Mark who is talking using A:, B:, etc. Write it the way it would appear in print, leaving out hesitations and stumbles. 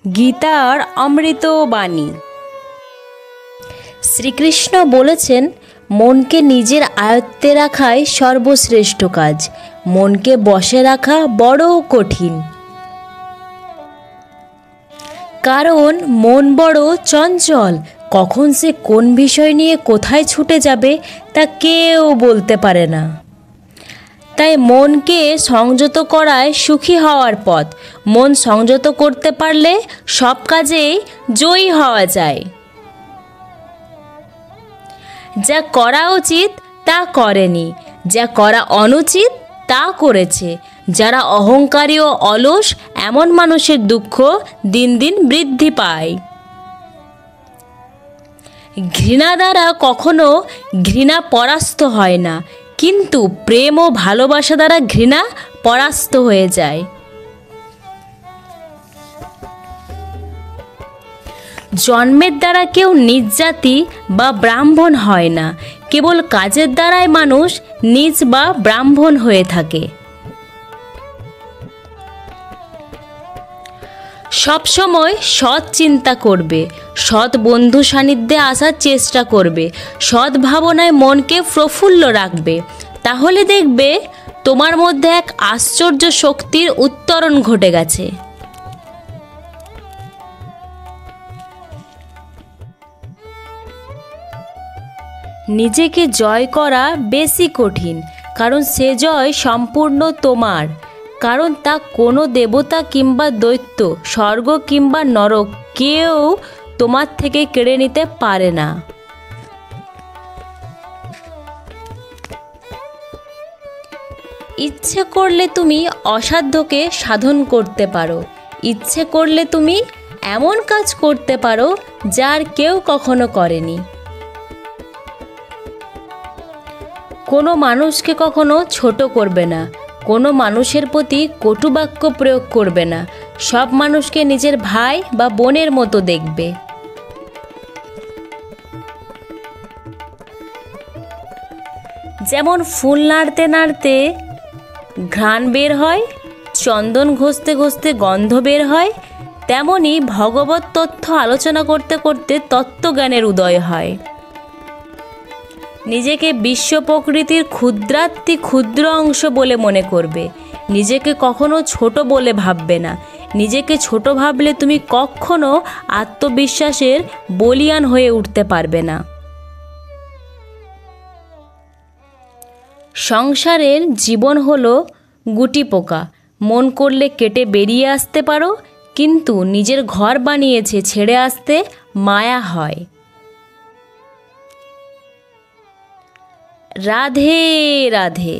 A: গীতার অমৃত বাণী। শ্রীকৃষ্ণ বলেছেন, মনকে নিজের আয়ত্তে রাখাই সর্বশ্রেষ্ঠ কাজ। মনকে বশে রাখা বড় কঠিন, কারণ মন বড় চঞ্চল। কখন সে কোন বিষয় নিয়ে কোথায় ছুটে যাবে তা কেউ বলতে পারে না। তাই মনকে সংযত করাই সুখী হওয়ার পথ। মন সংযত করতে পারলে সব কাজেই জয়ী হওয়া যায়। যা করা উচিত তা করেনি, যা করা অনুচিত তা করেছে। যারা অহংকারী ও অলস, এমন মানুষের দুঃখ দিন দিন বৃদ্ধি পায়। ঘৃণা দ্বারা কখনো ঘৃণা পরাস্ত হয় না, কিন্তু প্রেম ও ভালোবাসা দ্বারা ঘৃণা পরাস্ত হয়ে যায়। জন্মের দ্বারা কেউ নিজ জাতি বা ব্রাহ্মণ হয় না, কেবল কাজের দ্বারাই মানুষ নিজ বা ব্রাহ্মণ হয়ে থাকে। সবসময় সৎ চিন্তা করবে, সৎ বন্ধু সান্নিধ্যে আসার চেষ্টা করবে, সৎ ভাবনায় মনকে প্রফুল্ল রাখবে। তাহলে দেখবে তোমার মধ্যে এক আশ্চর্য শক্তির উত্তরণ ঘটে গেছে। নিজেকে জয় করা বেশি কঠিন, কারণ সে জয় সম্পূর্ণ তোমার। কারণ তা কোনো দেবতা কিংবা দৈত্য, স্বর্গ কিংবা নরক কেউ তোমার থেকে কেড়ে নিতে পারে না। ইচ্ছে করলে তুমি অসাধ্যকে সাধন করতে পারো। ইচ্ছে করলে তুমি এমন কাজ করতে পারো যার কেউ কখনো করেনি। কোনো মানুষকে কখনো ছোট করবে না, কোনো মানুষের প্রতি কটু বাক্য প্রয়োগ করবে না। সব মানুষকে নিজের ভাই বা বোনের মতো দেখবে। যেমন ফুল নাড়তে নাড়তে ঘ্রাণ বের হয়, চন্দন ঘষতে ঘষতে গন্ধ বের হয়, তেমনি ভগবত তথ্য আলোচনা করতে করতে তত্ত্বজ্ঞানের উদয় হয়। নিজেকে বিশ্ব প্রকৃতির ক্ষুদ্রাতি ক্ষুদ্র অংশ বলে মনে করবে। নিজেকে কখনো ছোট বলে ভাববে না। নিজেকে ছোট ভাবলে তুমি কখনো আত্মবিশ্বাসের বলীয়ান হয়ে উঠতে পারবে না। সংসারের জীবন হলো গুটি পোকা। মন করলে কেটে বেরিয়ে আসতে পারো, কিন্তু নিজের ঘর বানিয়েছে ছেড়ে আসতে মায়া হয়। রাধে রাধে।